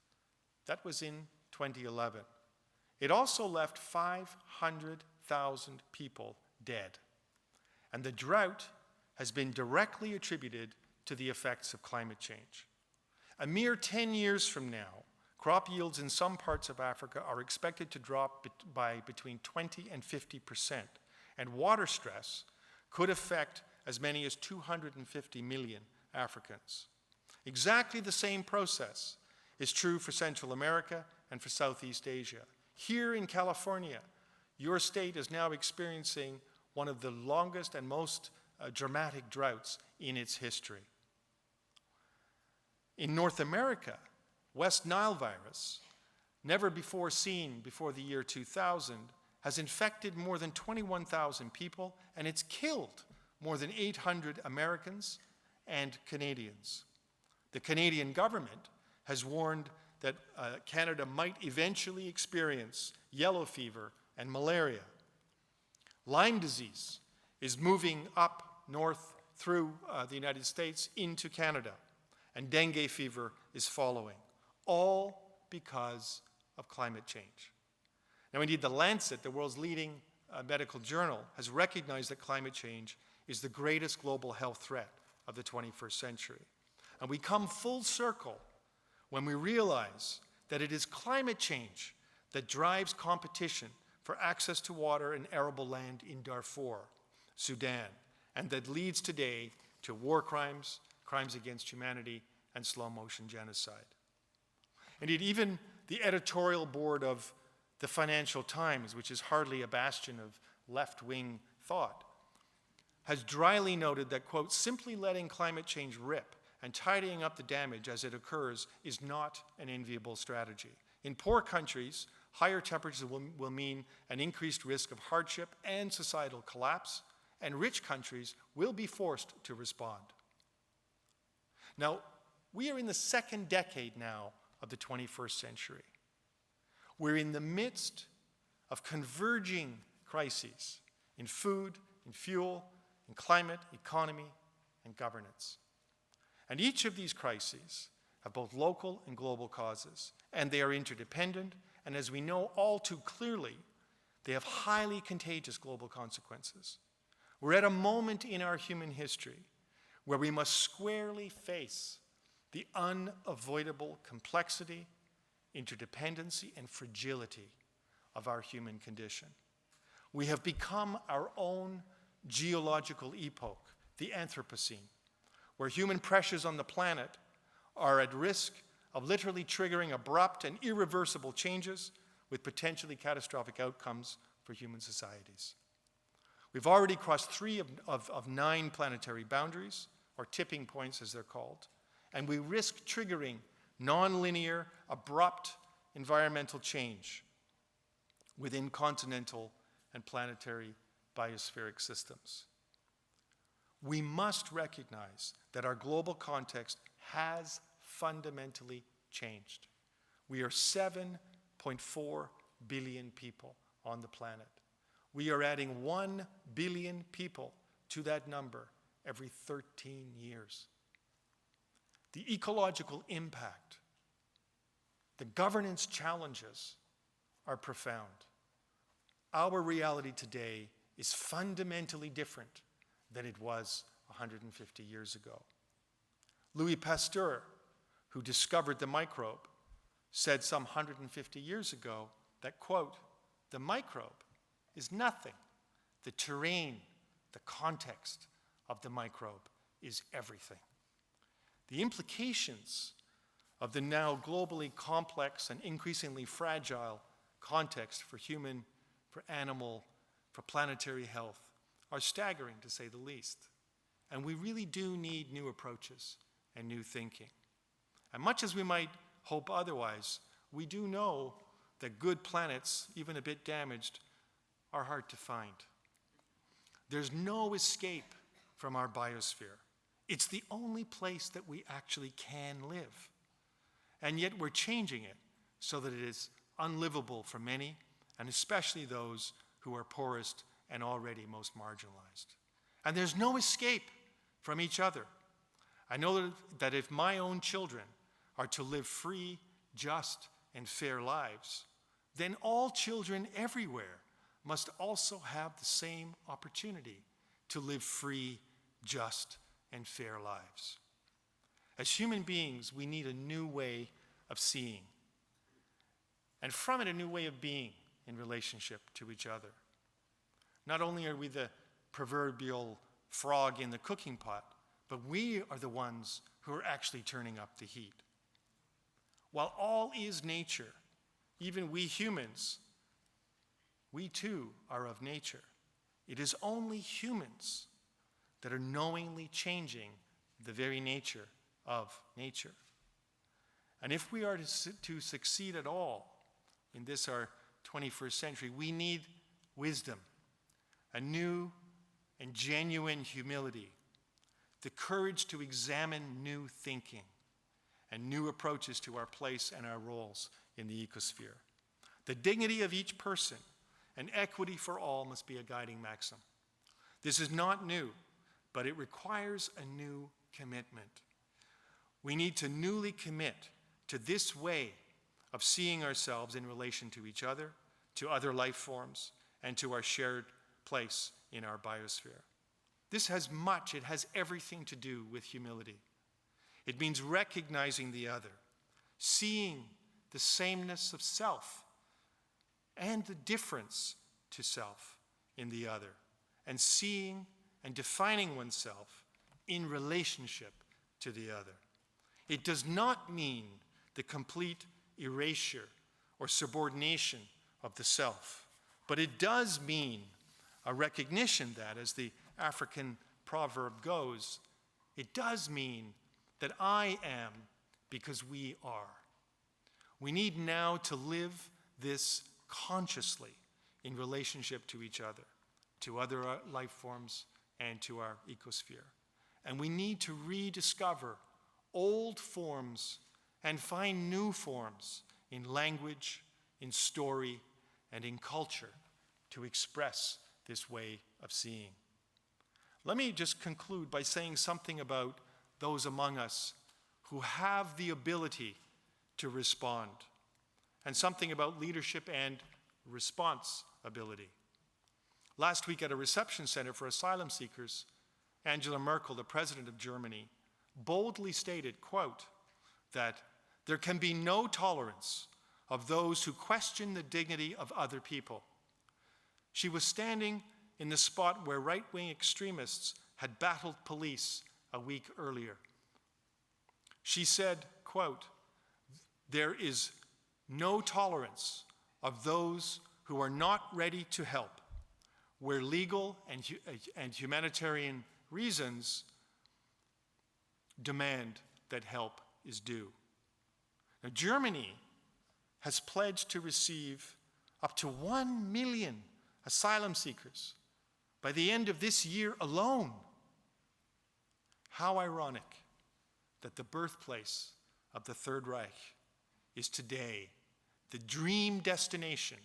That was in 2011. It also left 500,000 people dead. And the drought has been directly attributed to the effects of climate change. A mere 10 years from now, crop yields in some parts of Africa are expected to drop by between 20 and 50%, and water stress could affect as many as 250 million Africans. Exactly the same process is true for Central America and for Southeast Asia. Here in California, your state is now experiencing one of the longest and most dramatic droughts in its history. In North America, West Nile virus, never before seen before the year 2000, has infected more than 21,000 people, and it's killed more than 800 Americans and Canadians. The Canadian government has warned that Canada might eventually experience yellow fever and malaria. Lyme disease is moving up north through the United States into Canada, and dengue fever is following, all because of climate change. Now, indeed, The Lancet, the world's leading medical journal, has recognized that climate change is the greatest global health threat of the 21st century. And we come full circle when we realize that it is climate change that drives competition for access to water and arable land in Darfur, Sudan, and that leads today to war crimes, crimes against humanity, and slow-motion genocide. Indeed, even the editorial board of the Financial Times, which is hardly a bastion of left-wing thought, has dryly noted that, quote, simply letting climate change rip and tidying up the damage as it occurs is not an enviable strategy. In poor countries, higher temperatures will mean an increased risk of hardship and societal collapse, and rich countries will be forced to respond. Now, we are in the second decade now of the 21st century. We're in the midst of converging crises in food, in fuel, in climate, economy, and governance. And each of these crises have both local and global causes, and they are interdependent, and as we know all too clearly, they have highly contagious global consequences. We're at a moment in our human history where we must squarely face the unavoidable complexity, interdependency, and fragility of our human condition. We have become our own geological epoch, the Anthropocene, where human pressures on the planet are at risk of literally triggering abrupt and irreversible changes with potentially catastrophic outcomes for human societies. We've already crossed 3 of 9 planetary boundaries, or tipping points as they're called, and we risk triggering nonlinear, abrupt environmental change within continental and planetary biospheric systems. We must recognize that our global context has fundamentally changed. We are 7.4 billion people on the planet. We are adding 1 billion people to that number every 13 years. The ecological impact, the governance challenges are profound. Our reality today is fundamentally different than it was 150 years ago. Louis Pasteur, who discovered the microbe, said some 150 years ago that, quote, "The microbe is nothing. The terrain, the context of the microbe is everything." The implications of the now globally complex and increasingly fragile context for human, for animal, for planetary health are staggering, to say the least. And we really do need new approaches and new thinking. And much as we might hope otherwise, we do know that good planets, even a bit damaged, are hard to find. There's no escape from our biosphere. It's the only place that we actually can live. And yet we're changing it so that it is unlivable for many, and especially those who are poorest and already most marginalized. And there's no escape from each other. I know that if my own children are to live free, just, and fair lives, then all children everywhere must also have the same opportunity to live free, just, and fair lives. As human beings, we need a new way of seeing, and from it, a new way of being in relationship to each other. Not only are we the proverbial frog in the cooking pot, but we are the ones who are actually turning up the heat. While all is nature, even we humans, we too are of nature. It is only humans that are knowingly changing the very nature of nature. And if we are to succeed at all in this, our 21st century, we need wisdom, a new and genuine humility, the courage to examine new thinking, and new approaches to our place and our roles in the ecosphere. The dignity of each person and equity for all must be a guiding maxim. This is not new, but it requires a new commitment. We need to newly commit to this way of seeing ourselves in relation to each other, to other life forms, and to our shared place in our biosphere. This has it has everything to do with humility. It means recognizing the other, seeing the sameness of self and the difference to self in the other, and seeing and defining oneself in relationship to the other. It does not mean the complete erasure or subordination of the self, but it does mean a recognition that, as the African proverb goes, it does mean that I am because we are. We need now to live this consciously in relationship to each other, to other life forms, and to our ecosphere. And we need to rediscover old forms and find new forms in language, in story, and in culture to express this way of seeing. Let me just conclude by saying something about those among us who have the ability to respond and something about leadership and responsibility. Last week at a reception center for asylum seekers, Angela Merkel, the president of Germany, boldly stated, quote, that there can be no tolerance of those who question the dignity of other people. She was standing in the spot where right-wing extremists had battled police a week earlier. She said, quote, there is no tolerance of those who are not ready to help, where legal and humanitarian reasons demand that help is due. Now, Germany has pledged to receive up to 1 million asylum seekers by the end of this year alone. How ironic that the birthplace of the Third Reich is today the dream destination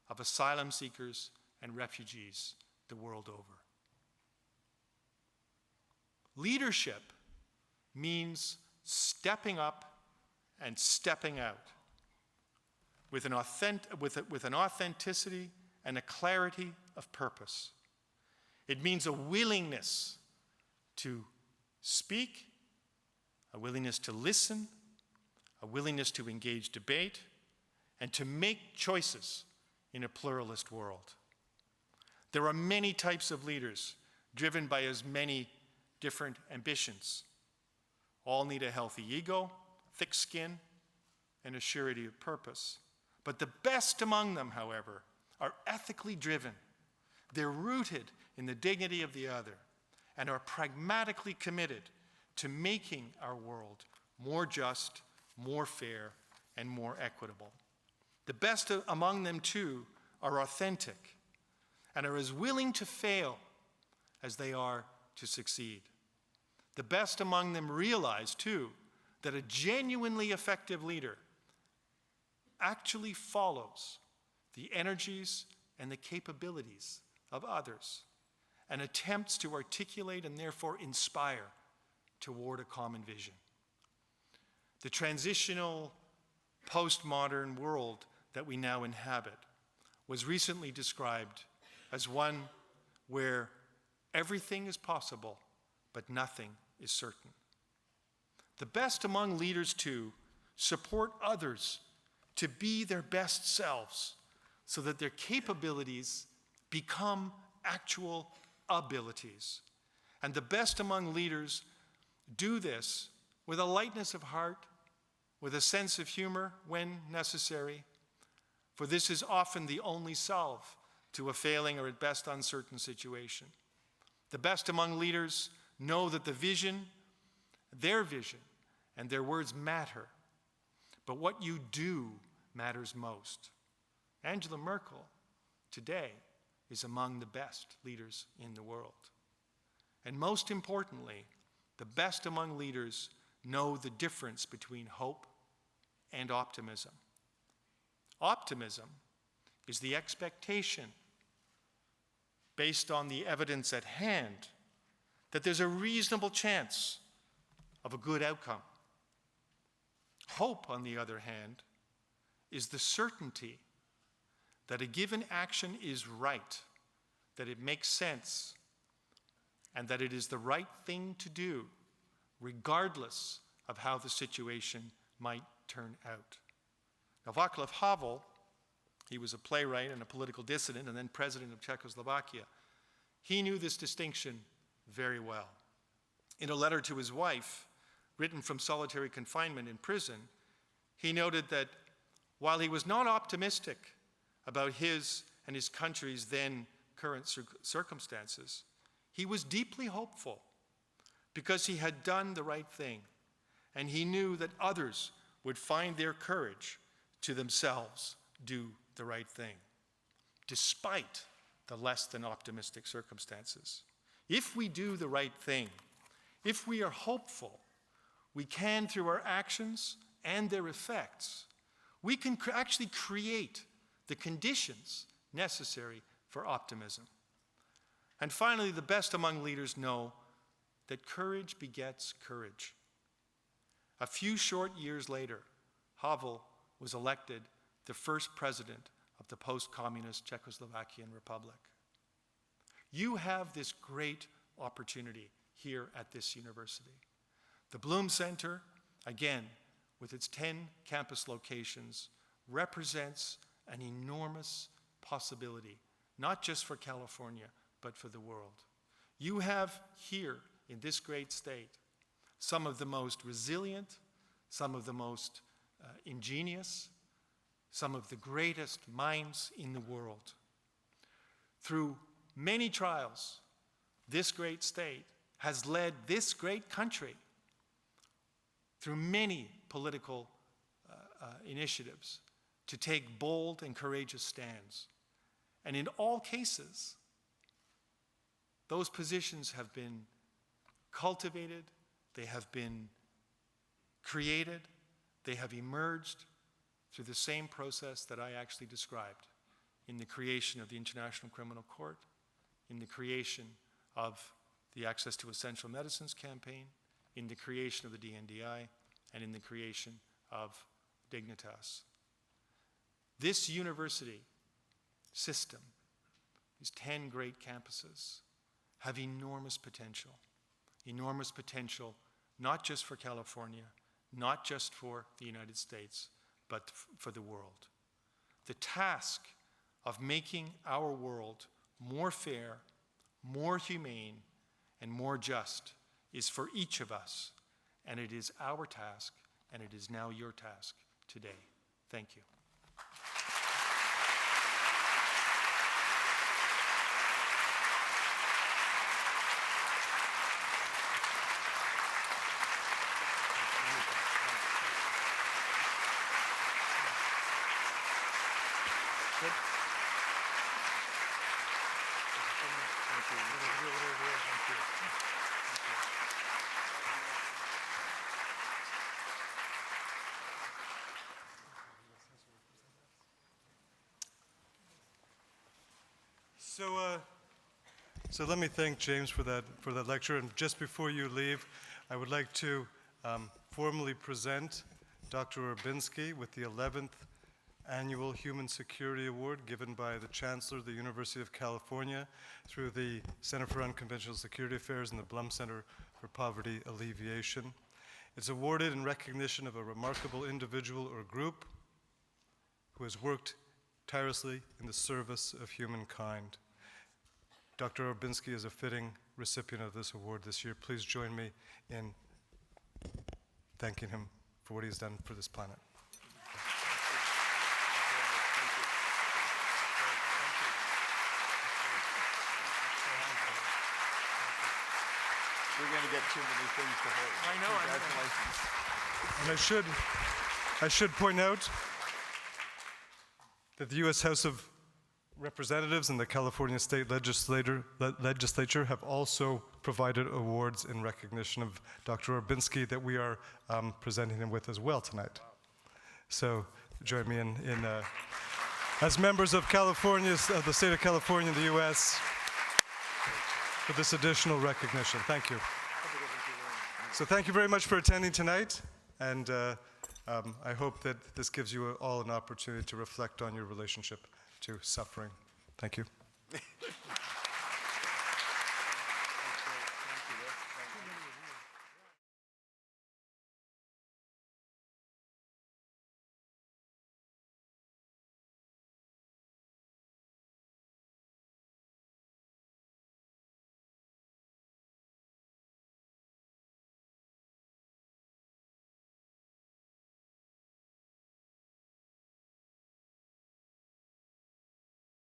of asylum seekers and refugees the world over. Leadership means stepping up and stepping out with an authenticity and a clarity of purpose. It means a willingness to speak, a willingness to listen, a willingness to engage debate, and to make choices in a pluralist world. There are many types of leaders driven by as many different ambitions. All need a healthy ego, thick skin, and a surety of purpose. But the best among them, however, are ethically driven. They're rooted in the dignity of the other and are pragmatically committed to making our world more just, more fair, and more equitable. The best among them, too, are authentic and are as willing to fail as they are to succeed. The best among them realize, too, that a genuinely effective leader actually follows the energies and the capabilities of others and attempts to articulate and therefore inspire toward a common vision. The transitional postmodern world that we now inhabit was recently described as one where everything is possible, but nothing is certain. The best among leaders, too, support others to be their best selves so that their capabilities become actual abilities. And the best among leaders do this with a lightness of heart, with a sense of humor when necessary, for this is often the only salve to a failing or at best uncertain situation. The best among leaders know that the vision, their vision, and their words matter, but what you do matters most. Angela Merkel today is among the best leaders in the world. And most importantly, the best among leaders know the difference between hope and optimism. Optimism is the expectation, based on the evidence at hand, that there's a reasonable chance of a good outcome. Hope, on the other hand, is the certainty that a given action is right, that it makes sense, and that it is the right thing to do, regardless of how the situation might turn out. Now, Václav Havel, he was a playwright and a political dissident and then president of Czechoslovakia. He knew this distinction very well. In a letter to his wife, written from solitary confinement in prison, he noted that while he was not optimistic about his and his country's then current circumstances, he was deeply hopeful because he had done the right thing, and he knew that others would find their courage to themselves do the right thing, despite the less than optimistic circumstances. If we do the right thing, if we are hopeful, we can, through our actions and their effects, we can actually create the conditions necessary for optimism. And finally, the best among leaders know that courage begets courage. A few short years later, Havel was elected the first president of the post-communist Czechoslovakian Republic. You have this great opportunity here at this university. The Bloom Center, again, with its 10 campus locations, represents an enormous possibility, not just for California, but for the world. You have here in this great state some of the most resilient, some of the most ingenious, some of the greatest minds in the world. Through many trials, this great state has led this great country through many political initiatives to take bold and courageous stands. And in all cases, those positions have been cultivated, they have been created, they have emerged through the same process that I actually described in the creation of the International Criminal Court, in the creation of the Access to Essential Medicines campaign, in the creation of the DNDi, and in the creation of Dignitas. This university system, these 10 great campuses, have enormous potential not just for California, not just for the United States, but for the world. The task of making our world more fair, more humane, and more just is for each of us, and it is our task, and it is now your task today. Thank you. So let me thank James for that lecture. And just before you leave, I would like to formally present Dr. Orbinski with the 11th Annual Human Security Award given by the Chancellor of the University of California through the Center for Unconventional Security Affairs and the Blum Center for Poverty Alleviation. It's awarded in recognition of a remarkable individual or group who has worked tirelessly in the service of humankind. Dr. Orbinski is a fitting recipient of this award this year. Please join me in thanking him for what he has done for this planet. We're going to get too many things to hold. I know. Congratulations. And I should point out that the U.S. House of Representatives and the California State Legislature have also provided awards in recognition of Dr. Orbinski that we are presenting him with as well tonight. So join me in as members of the state of California in the U.S. for this additional recognition. Thank you. So thank you very much for attending tonight, and I hope that this gives you all an opportunity to reflect on your relationship to suffering. Thank you.